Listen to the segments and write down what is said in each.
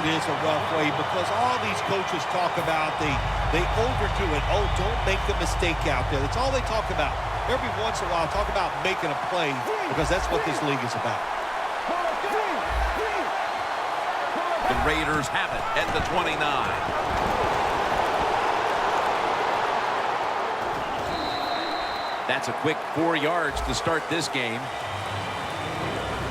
it is a rough way because all these coaches talk about, they overdo it. Oh, don't make a mistake out there. That's all they talk about. Every once in a while, talk about making a play because that's what this league is about. The Raiders have it at the 29. That's a quick 4 yards to start this game.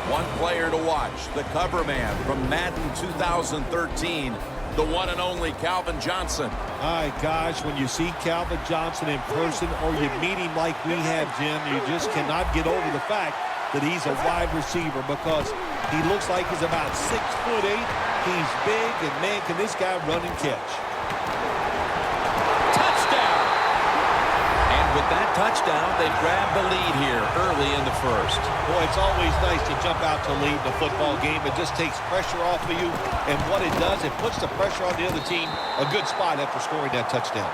One player to watch, the cover man from Madden 2013, the one and only Calvin Johnson. My gosh, when you see Calvin Johnson in person or you meet him like we have, Jim, you just cannot get over the fact that he's a wide receiver because he looks like he's about 6'8". He's big, and man, can this guy run and catch. Touchdown! And with that touchdown, they grab the lead here early in the first. Boy, it's always nice to jump out to lead the football game. It just takes pressure off of you, and what it does, it puts the pressure on the other team. A good spot after scoring that touchdown.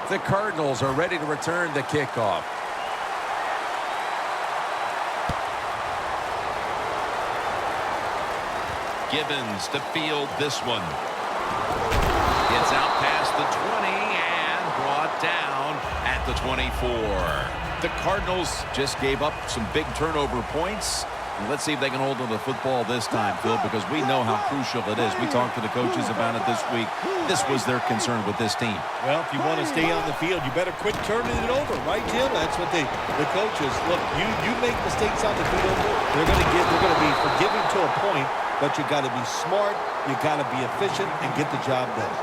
The Cardinals are ready to return the kickoff. Gibbons to field this one. Gets out past the 20 and brought down at the 24. The Cardinals just gave up some big turnover points. And let's see if they can hold on to the football this time, Phil, because we know how crucial it is. We talked to the coaches about it this week. This was their concern with this team. Well, if you want to stay on the field, you better quit turning it over, right, Jim? That's what the coaches, look, you make mistakes on the field, they're going to be forgiving to a point, but you got to be smart, you got to be efficient, and get the job done.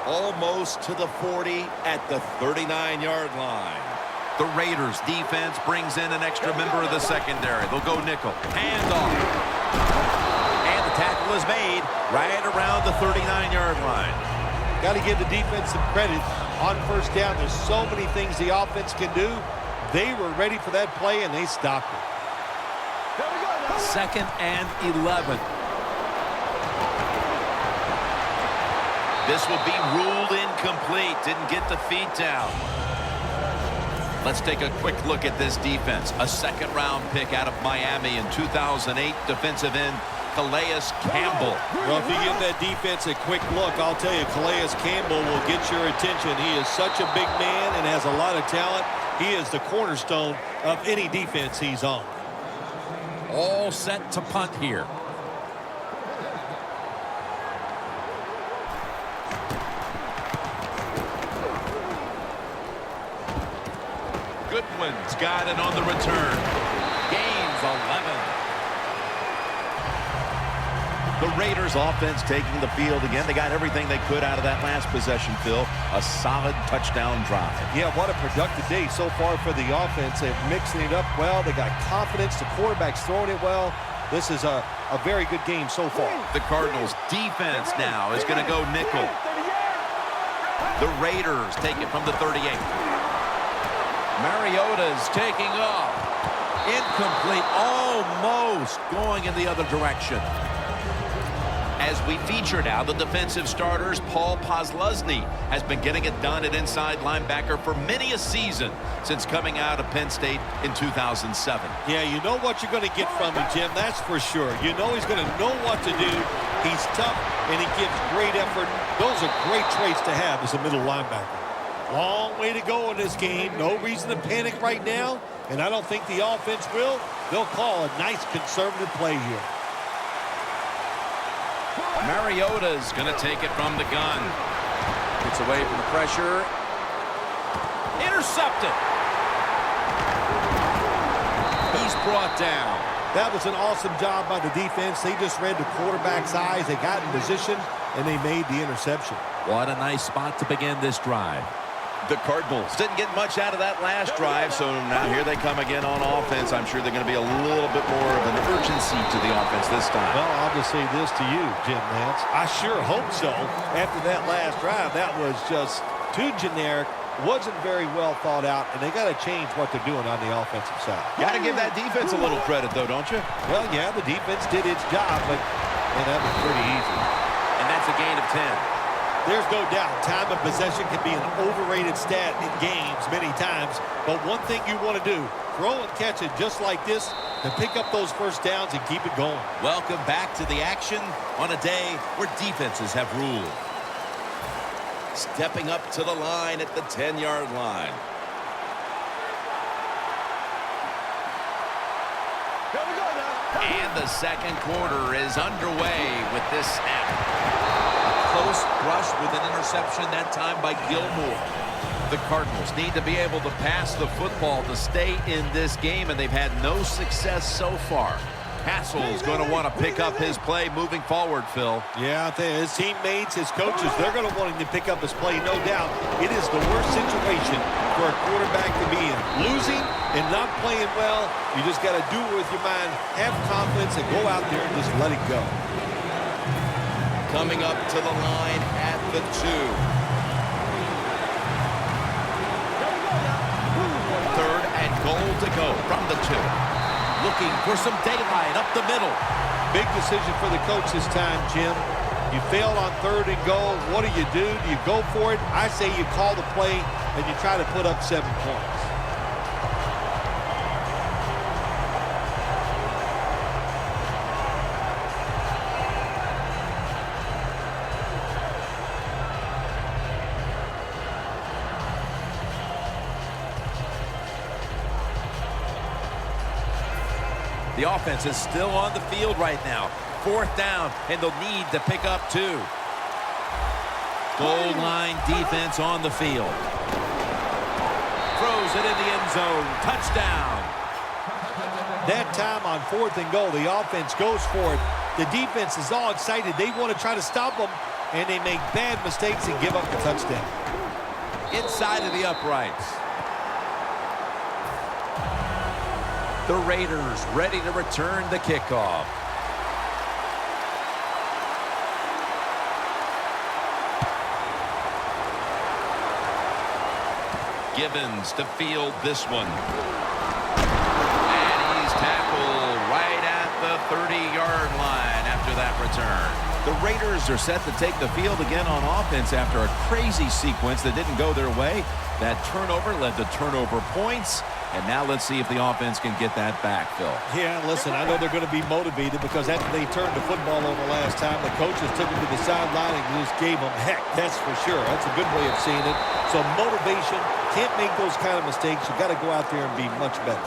Almost to the 40 at the 39-yard line. The Raiders defense brings in an extra member of the secondary. They'll go nickel. Handoff. And the tackle is made right around the 39-yard line. Got to give the defense some credit on first down. There's so many things the offense can do. They were ready for that play, and they stopped it. 2nd and 11. This will be ruled incomplete. Didn't get the feet down. Let's take a quick look at this defense. A second-round pick out of Miami in 2008. Defensive end Calais Campbell. Well, if you give that defense a quick look, I'll tell you, Calais Campbell will get your attention. He is such a big man and has a lot of talent. He is the cornerstone of any defense he's on. All set to punt here. Goodwin's got it on the return. Gains 11. The Raiders offense taking the field again. They got everything they could out of that last possession, Phil. A solid touchdown drive. Yeah, what a productive day so far for the offense. They're mixing it up well. They got confidence. The quarterback's throwing it well. This is a very good game so far. The Cardinals defense now is going to go nickel. The Raiders take it from the 38. Mariota's taking off. Incomplete. Almost going in the other direction. As we feature now, the defensive starters, Paul Posluszny has been getting it done at inside linebacker for many a season since coming out of Penn State in 2007. Yeah, you know what you're going to get from him, Jim, that's for sure. You know he's going to know what to do. He's tough, and he gives great effort. Those are great traits to have as a middle linebacker. Long way to go in this game. No reason to panic right now, and I don't think the offense will. They'll call a nice conservative play here. Mariota's going to take it from the gun. Gets away from the pressure. Intercepted. He's brought down. That was an awesome job by the defense. They just read the quarterback's eyes. They got in position, and they made the interception. What a nice spot to begin this drive. The Cardinals didn't get much out of that last drive, so now here they come again on offense. I'm sure they're going to be a little bit more of an urgency to the offense this time. Well, I'll just say this to you, Jim Nance. I sure hope so. After that last drive, that was just too generic, wasn't very well thought out, and they got to change what they're doing on the offensive side. Got to give that defense a little credit, though, don't you? Well, yeah, the defense did its job, but man, that was pretty easy. And that's a gain of 10. There's no doubt time of possession can be an overrated stat in games many times, but one thing you want to do, throw and catch it just like this to pick up those first downs and keep it going. Welcome back to the action on a day where defenses have ruled. Stepping up to the line at the 10-yard line. And the second quarter is underway with this snap. A close brush with an interception, that time by Gilmore. The Cardinals need to be able to pass the football to stay in this game, and they've had no success so far. Hassel's going to want to pick up his play moving forward, Phil. Yeah, I think his teammates, his coaches, they're going to want him to pick up his play, no doubt. It is the worst situation for a quarterback to be in. Losing and not playing well, you just got to do it with your mind, have confidence, and go out there and just let it go. Coming up to the line at the 2. Third and goal to go from the 2. Looking for some daylight up the middle. Big decision for the coach this time, Jim. You failed on third and goal. What do? Do you go for it? I say you call the play and you try to put up 7 points. The offense is still on the field right now. 4th down, and they'll need to pick up 2. Goal line defense on the field. Throws it in the end zone. Touchdown. That time on 4th and goal, the offense goes for it. The defense is all excited. They want to try to stop them, and they make bad mistakes and give up the touchdown. Inside of the uprights. The Raiders ready to return the kickoff. Gibbons to field this one. And he's tackled right at the 30-yard line after that return. The Raiders are set to take the field again on offense after a crazy sequence that didn't go their way. That turnover led to turnover points. And now let's see if the offense can get that back, Phil. Yeah, listen, I know they're going to be motivated because after they turned the football over last time, the coaches took them to the sideline and just gave them heck. That's for sure. That's a good way of seeing it. So motivation, can't make those kind of mistakes. You got to go out there and be much better.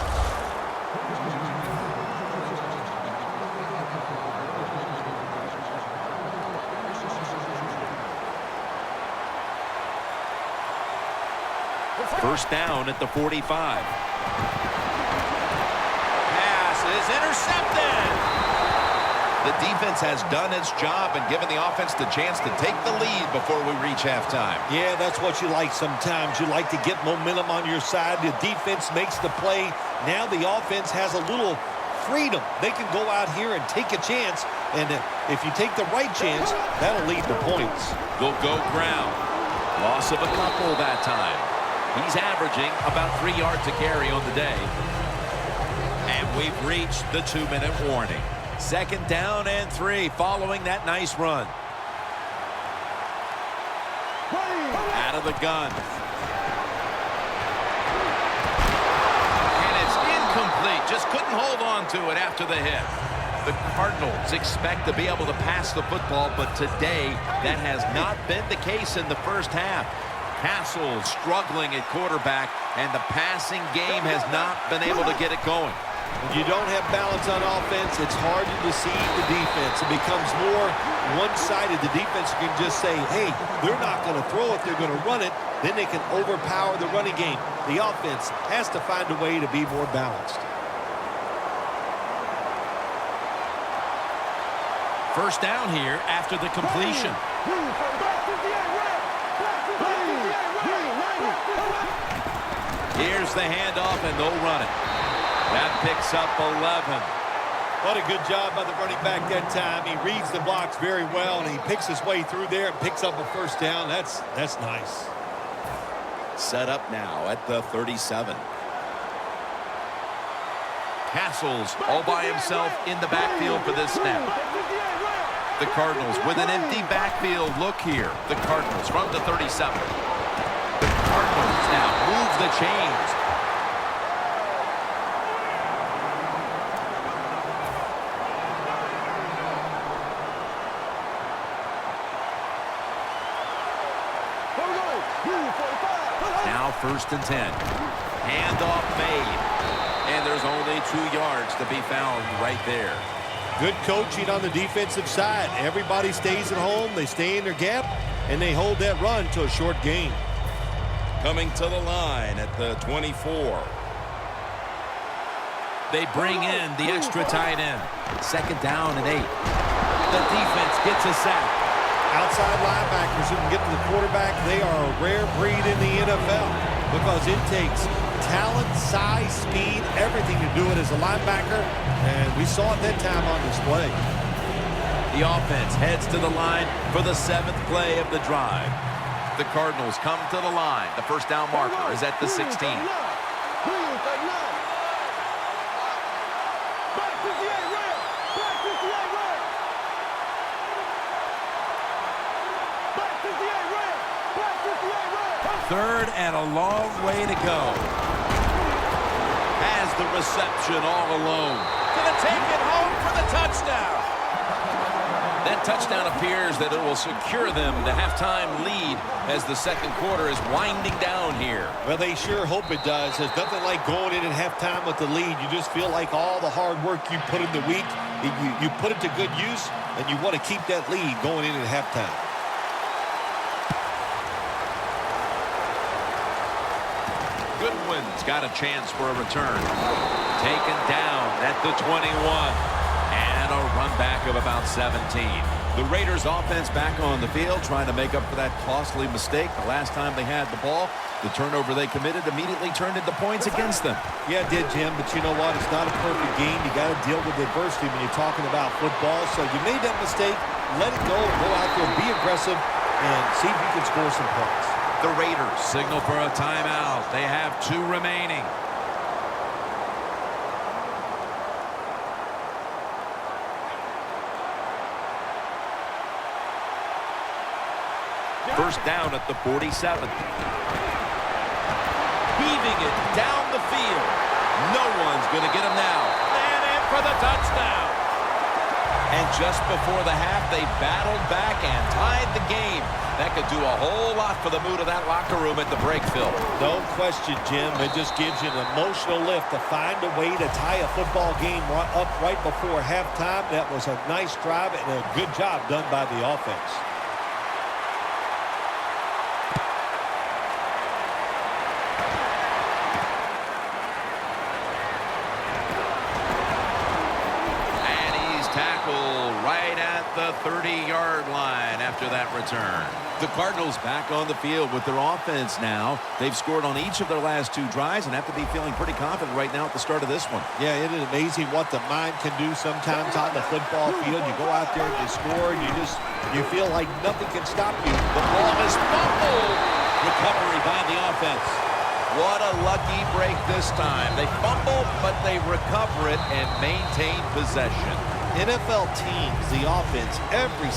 First down at the 45. Pass is intercepted. The defense has done its job and given the offense the chance to take the lead before we reach halftime. Yeah, that's what you like sometimes. You like to get momentum on your side. The defense makes the play. Now the offense has a little freedom. They can go out here and take a chance, and if you take the right chance, that'll lead to points. They'll go ground. Loss of a couple that time. He's averaging about 3 yards a carry on the day. And we've reached the 2-minute warning. 2nd down and 3 following that nice run. Out of the gun. And it's incomplete. Just couldn't hold on to it after the hit. The Cardinals expect to be able to pass the football, but today that has not been the case in the first half. Hassel struggling at quarterback, and the passing game has not been able to get it going. When you don't have balance on offense, it's hard to deceive the defense. It becomes more one-sided. The defense can just say, hey, they're not going to throw it, they're going to run it. Then they can overpower the running game. The offense has to find a way to be more balanced. First down here after the completion. Here's the handoff, and they'll run it. That picks up 11. What a good job by the running back that time. He reads the blocks very well, and he picks his way through there and picks up a first down. That's nice. Set up now at the 37. Hassel's all by himself in the backfield for this snap. The Cardinals with an empty backfield look here. The Cardinals from the 37. The Cardinals now move the chains. Now 1st and 10. Handoff made. And there's only 2 yards to be found right there. Good coaching on the defensive side. Everybody stays at home. They stay in their gap, and they hold that run to a short gain. Coming to the line at the 24. They bring in the extra tight end. 2nd down and 8. The defense gets a sack. Outside linebackers who can get to the quarterback, they are a rare breed in the NFL because it takes talent, size, speed, everything to do it as a linebacker, and we saw it that time on display. The offense heads to the line for the 7th play of the drive. The Cardinals come to the line. The 1st down marker is at the 16. Third and a long way to go. Has the reception all alone. Gonna take it home for the touchdown. That touchdown appears that it will secure them the halftime lead as the 2nd quarter is winding down here. Well, they sure hope it does. There's nothing like going in at halftime with the lead. You just feel like all the hard work you put in the week, you put it to good use, and you want to keep that lead going in at halftime. Goodwin's got a chance for a return. Taken down at the 21. And a run back of about 17. The Raiders offense back on the field trying to make up for that costly mistake. The last time they had the ball, the turnover they committed immediately turned into points against them. Yeah, it did, Jim, but you know what? It's not a perfect game. You got to deal with adversity when you're talking about football. So you made that mistake, let it go, go out there, be aggressive, and see if you can score some points. The Raiders signal for a timeout. They have 2 remaining. First down at the 47th. Heaving it down the field. No one's going to get him now. And in for the touchdown. And just before the half, they battled back and tied the game. That could do a whole lot for the mood of that locker room at the break, Phil. No question, Jim. It just gives you an emotional lift to find a way to tie a football game up right before halftime. That was a nice drive and a good job done by the offense. The 30-yard line after that return. The Cardinals back on the field with their offense now. They've scored on each of their last 2 drives and have to be feeling pretty confident right now at the start of this one. Yeah, it is amazing what the mind can do sometimes on the football field. You go out there and you score, and you feel like nothing can stop you. The ball is fumbled. Recovery by the offense. What a lucky break this time. They fumble, but they recover it and maintain possession. NFL teams, the offense, every